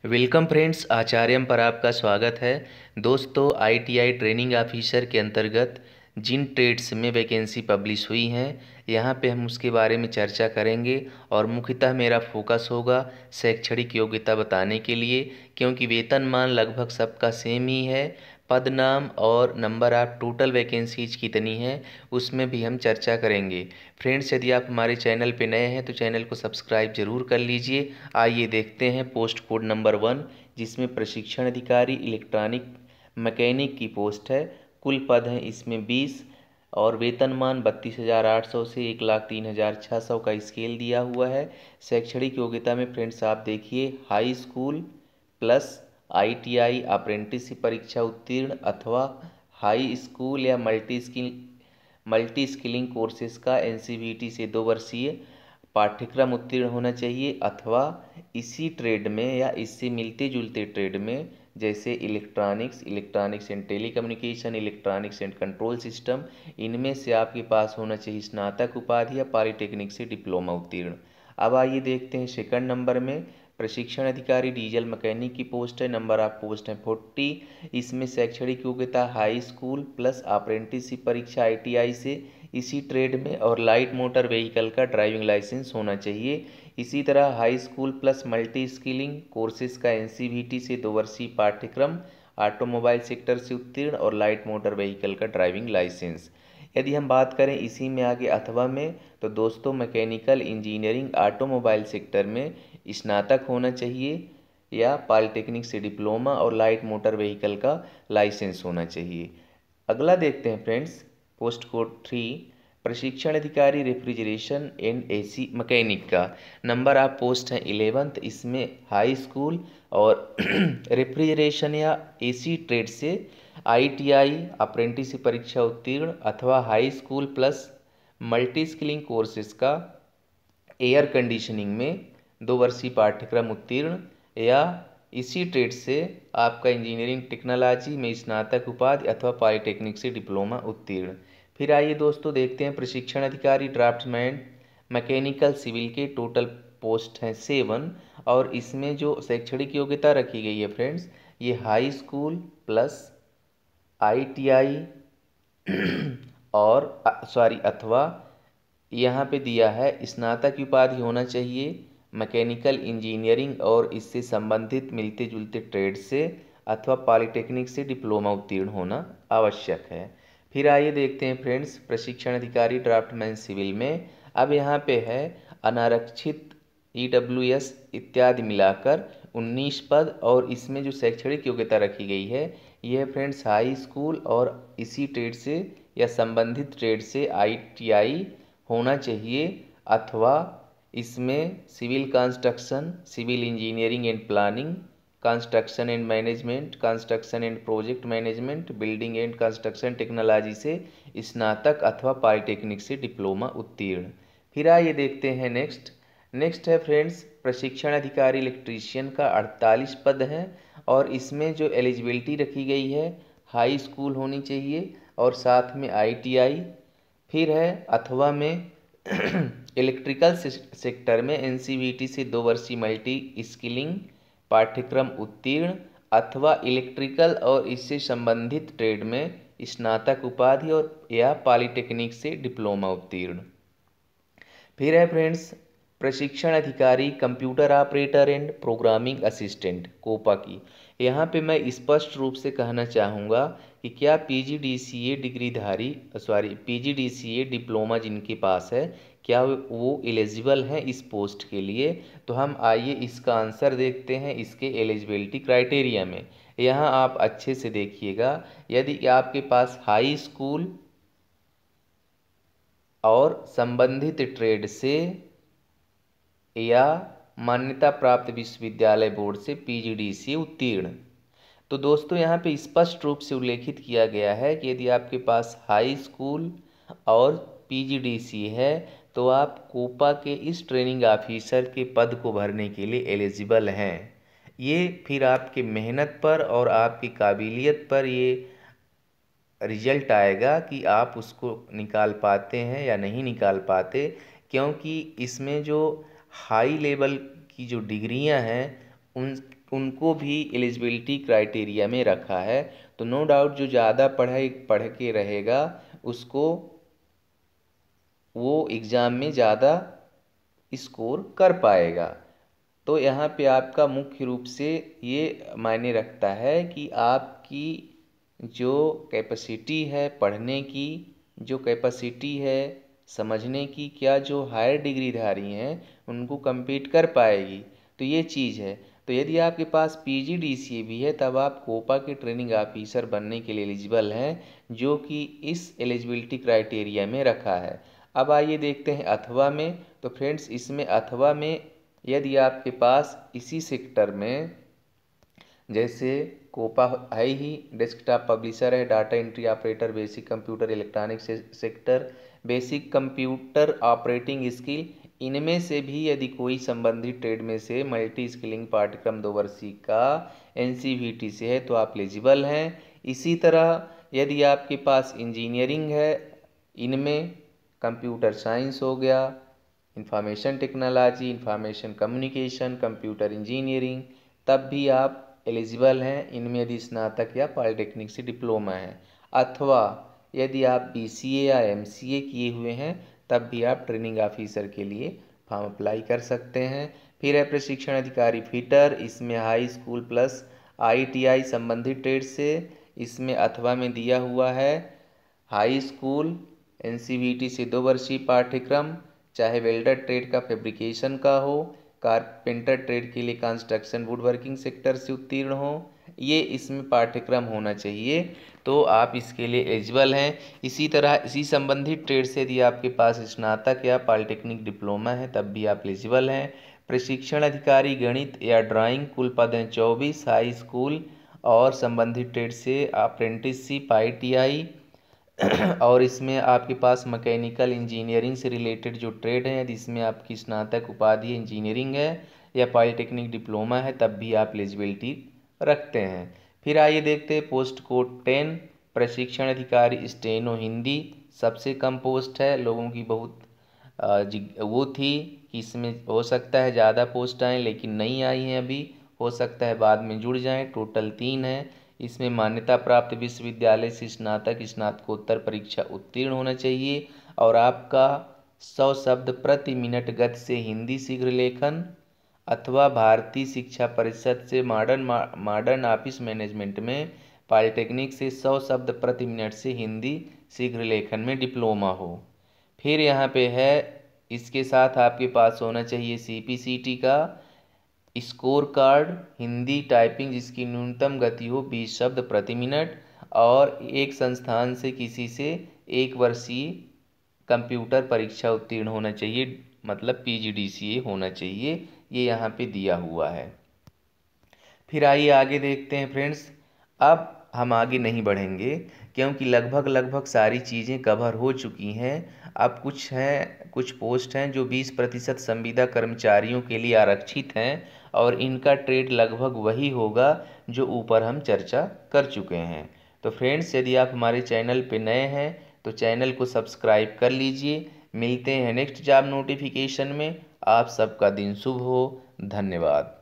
Welcome friends, आचार्यम पर आपका स्वागत है। दोस्तों, आईटीआई ट्रेनिंग ऑफिसर के अंतर्गत जिन ट्रेड्स में वैकेंसी पब्लिश हुई हैं, यहाँ पे हम उसके बारे में चर्चा करेंगे और मुख्यतः मेरा फोकस होगा शैक्षणिक योग्यता बताने के लिए, क्योंकि वेतनमान लगभग सबका सेम ही है। पद नाम और नंबर ऑफ टोटल वैकेंसीज कितनी हैं उसमें भी हम चर्चा करेंगे। फ्रेंड्स, यदि आप हमारे चैनल पे नए हैं तो चैनल को सब्सक्राइब जरूर कर लीजिए। आइए देखते हैं पोस्ट कोड नंबर 1, जिसमें प्रशिक्षण अधिकारी इलेक्ट्रॉनिक मैकेनिक की पोस्ट है। कुल पद हैं इसमें 20 और वेतनमान 32,800 से 1,03,600 का स्केल दिया हुआ है। शैक्षणिक योग्यता में फ्रेंड्स आप देखिए, high school plus ITI apprenticeship परीक्षा उत्तीर्ण अथवा हाई स्कूल या मल्टी स्किलिंग कोर्सेज का एनसीवीटी से 2 वर्षीय पाठ्यक्रम उत्तीर्ण होना चाहिए, अथवा इसी ट्रेड में या इससे मिलते जुलते ट्रेड में, जैसे electronics and telecommunication, electronics and control system, इनमें से आपके पास होना चाहिए स्नातक उपाधि या पॉलिटेक्निक से डिप्लोमा उत्तीर्ण। अब आइए देखते हैं सेकंड नंबर में प्रशिक्षण अधिकारी डीजल मैकेनिक की पोस्ट है। नंबर ऑफ पोस्ट है 40। इसमें शैक्षणिक योग्यता हाई स्कूल प्लस अप्रेंटिसशिप परीक्षा आईटीआई से इसी ट्रेड में और लाइट मोटर व्हीकल का ड्राइविंग लाइसेंस होना चाहिए। इसी तरह high school plus multi skilling courses का एनसीवीटी से 2 वर्षीय पाठ्यक्रम, ऑटोमोबाइल सेक्टर से उत्तीर्ण और लाइट मोटर व्हीकल का ड्राइविंग लाइसेंस। यदि हम बात करें इसी में आगे अथवा में, तो दोस्तों मैकेनिकल इंजीनियरिंग ऑटोमोबाइल सेक्टर में स्नातक होना चाहिए या पॉलिटेक्निक से डिप्लोमा और लाइट मोटर व्हीकल का लाइसेंस होना चाहिए। अगला देखते हैं फ्रेंड्स, पोस्ट कोड 3 प्रशिक्षण अधिकारी रेफ्रिजरेशन एंड एसी मैकेनिक का। नंबर ऑफ पोस्ट हैं 11। इसमें हाई स्कूल और रेफ्रिजरेशन या एसी ट्रेड से आईटीआई अप्रेंटिसशिप परीक्षा उत्तीर्ण अथवा high school plus multi skilling courses का एयर कंडीशनिंग में 2 वर्षीय पाठ्यक्रम उत्तीर्ण या इसी ट्रेड से आपका इंजीनियरिंग टेक्नोलॉजी में स्नातक उपाधि अथवा पॉलिटेक्निक से डिप्लोमा उत्तीर्ण। फिर आइए दोस्तों देखते हैं प्रशिक्षण अधिकारी ड्राफ्ट्समैन मैकेनिकल सिविल के टोटल पोस्ट हैं 7 और इसमें जो शैक्षणिक योग्यता रखी गई है फ्रेंड्स, ये हाई स्कूल प्लस आईटीआई और अथवा यहाँ पे दिया है स्नातक की उपाधि होना चाहिए मैकेनिकल इंजीनियरिंग और इससे संबंधित मिलते जुलते ट्रेड से अथवा पॉलिटेक्निक से डिप्लोमा उत्तीर्ण होना आवश्यक है। फिर आइए देखते हैं फ्रेंड्स प्रशिक्षण अधिकारी ड्राफ्टमैन सिविल में। अब यहाँ पे है अनारक्षित ईडब्ल्यूएस इत्यादि मिलाकर 19 पद और इसमें जो शैक्षणिक योग्यता रखी गई है यह फ्रेंड्स हाई स्कूल और इसी ट्रेड से या संबंधित ट्रेड से आईटीआई होना चाहिए अथवा इसमें civil construction, civil engineering and planning, construction and management, construction and project management, building and construction technology से स्नातक अथवा पॉलिटेक्निक से डिप्लोमा उत्तीर्ण। फिर आइए देखते हैं नेक्स्ट है फ्रेंड्स प्रशिक्षण अधिकारी इलेक्ट्रीशियन का 48 पद हैं और इसमें जो एलिजिबिलिटी रखी गई है हाई स्कूल होनी चाहिए और साथ में आईटीआई। फिर है अथवा में इलेक्ट्रिकल सेक्टर में एनसीवीटी से 2 वर्षीय मल्टी स्किलिंग पाठ्यक्रम उत्तीर्ण अथवा इलेक्ट्रिकल और इससे संबंधित ट्रेड में स्नातक उपाधि और या पॉलिटेक्निक से डिप्लोमा उत्तीर्ण। फिर है फ्रेंड्स प्रशिक्षण अधिकारी computer operator and programming assistant COPA की। यहाँ पे मैं स्पष्ट रूप से कहना चाहूँगा कि क्या पीजीडीसीए पीजीडीसीए डिप्लोमा जिनके पास है क्या वो एलिजिबल हैं इस पोस्ट के लिए। तो हम आइए इसका आंसर देखते हैं इसके एलिजिबिलिटी क्राइटेरिया में। यहाँ आप अच्छे से देखिएगा, यदि आपके पास हाई स्कूल और संबंधित ट्रेड से या मान्यता प्राप्त विश्वविद्यालय बोर्ड से पीजीडीसीए उत्तीर्ण, तो दोस्तों यहाँ पे स्पष्ट रूप से उल्लेखित किया गया है कि यदि आपके पास हाई स्कूल और पीजीडीसीए है तो आप कोपा के इस ट्रेनिंग ऑफिसर के पद को भरने के लिए एलिजिबल हैं। ये फिर आपके मेहनत पर और आपकी काबिलियत पर ये रिजल्ट आएगा कि आप उसको निकाल पाते हैं या नहीं निकाल पाते, क्योंकि इसमें जो हाई लेवल की जो डिग्रियां हैं उनको भी एलिजिबिलिटी क्राइटेरिया में रखा है। तो नो डाउट जो ज़्यादा पढ़ के रहेगा उसको वो एग्ज़ाम में ज़्यादा स्कोर कर पाएगा। तो यहाँ पे आपका मुख्य रूप से ये मायने रखता है कि आपकी जो कैपेसिटी है पढ़ने की, जो कैपेसिटी है समझने की, क्या जो हायर डिग्रीधारी हैं उनको compete कर पाएगी। तो ये चीज़ है। तो यदि आपके पास PGDCA भी है तब आप कोपा के ट्रेनिंग ऑफिसर बनने के लिए एलिजिबल हैं, जो कि इस एलिजिबिलिटी क्राइटेरिया में रखा है। अब आइए देखते हैं अथवा में। तो फ्रेंड्स इसमें अथवा में यदि आपके पास इसी सेक्टर में, जैसे कोपा है ही, डेस्कटॉप पब्लिशर है, data entry operator, basic computer electronic sector, basic computer operating skill, इनमें से भी यदि कोई संबंधित ट्रेड में से मल्टी स्किलिंग पाठ्यक्रम 2 वर्षीय का NCVT से है तो आप एलिजिबल हैं। इसी तरह यदि आपके पास इंजीनियरिंग है, इनमें कंप्यूटर साइंस हो गया, information technology, information communication, computer engineering, तब भी आप एलिजिबल हैं इनमें यदि स्नातक या पॉलिटेक्निक से डिप्लोमा है। अथवा यदि आप BCA या MCA किए हुए हैं तब भी आप ट्रेनिंग ऑफिसर के लिए फॉर्म अप्लाई कर सकते हैं। फिर है प्रशिक्षण अधिकारी फिटर, इसमें हाई स्कूल प्लस ITI संबंधित ट्रेड से, इसमें अथवा में दिया हुआ है हाई स्कूल NCVT से 2 वर्षीय पाठ्यक्रम, चाहे वेल्डर ट्रेड का फैब्रिकेशन का हो, कारपेंटर ट्रेड के लिए कंस्ट्रक्शन वुड वर्किंग सेक्टर से उत्तीर्ण हो, ये इसमें पाठ्यक्रम होना चाहिए। तो आप इसके लिए एलिजिबल हैं। इसी तरह इसी संबंधित ट्रेड से यदि आपके पास स्नातक या पॉलिटेक्निक डिप्लोमा है तब भी आप एलिजिबल हैं। प्रशिक्षण अधिकारी गणित या ड्राइंग, कुल पद हैं 24। हाई स्कूल और संबंधित ट्रेड से अप्रेंटिसशिप ITI, और इसमें आपके पास मैकेनिकल इंजीनियरिंग से रिलेटेड जो ट्रेड हैं यदि इसमें आपकी स्नातक उपाधि इंजीनियरिंग है या पॉलिटेक्निक डिप्लोमा है तब भी आप एलिजिबिलिटी रखते हैं। फिर आइए देखते हैं पोस्ट कोड 10, प्रशिक्षण अधिकारी स्टेनो हिंदी, सबसे कम पोस्ट है। लोगों की बहुत वो थी कि इसमें हो सकता है ज़्यादा पोस्ट आएँ लेकिन नहीं आई हैं अभी, हो सकता है बाद में जुड़ जाएं। टोटल 3 है। इसमें मान्यता प्राप्त विश्वविद्यालय से स्नातक स्नातकोत्तर परीक्षा उत्तीर्ण होना चाहिए और आपका 100 शब्द प्रति मिनट गति से हिंदी शीघ्र लेखन अथवा भारतीय शिक्षा परिषद से मॉडर्न ऑफिस मैनेजमेंट में पॉलिटेक्निक से 100 शब्द प्रति मिनट से हिंदी शीघ्र लेखन में डिप्लोमा हो। फिर यहाँ पे है इसके साथ आपके पास होना चाहिए CPCT का स्कोर कार्ड हिंदी टाइपिंग जिसकी न्यूनतम गति हो 20 शब्द प्रति मिनट, और एक संस्थान से किसी से 1 वर्षीय कंप्यूटर परीक्षा उत्तीर्ण होना चाहिए, मतलब PGDCA होना चाहिए। ये यहाँ पे दिया हुआ है। फिर आइए आगे देखते हैं फ्रेंड्स। अब हम आगे नहीं बढ़ेंगे क्योंकि लगभग सारी चीज़ें कवर हो चुकी हैं। अब कुछ पोस्ट हैं जो 20% संविदा कर्मचारियों के लिए आरक्षित हैं और इनका ट्रेड लगभग वही होगा जो ऊपर हम चर्चा कर चुके हैं। तो फ्रेंड्स यदि आप हमारे चैनल पे नए हैं तो चैनल को सब्सक्राइब कर लीजिए। मिलते हैं नेक्स्ट जॉब नोटिफिकेशन में। आप सबका दिन शुभ हो। धन्यवाद।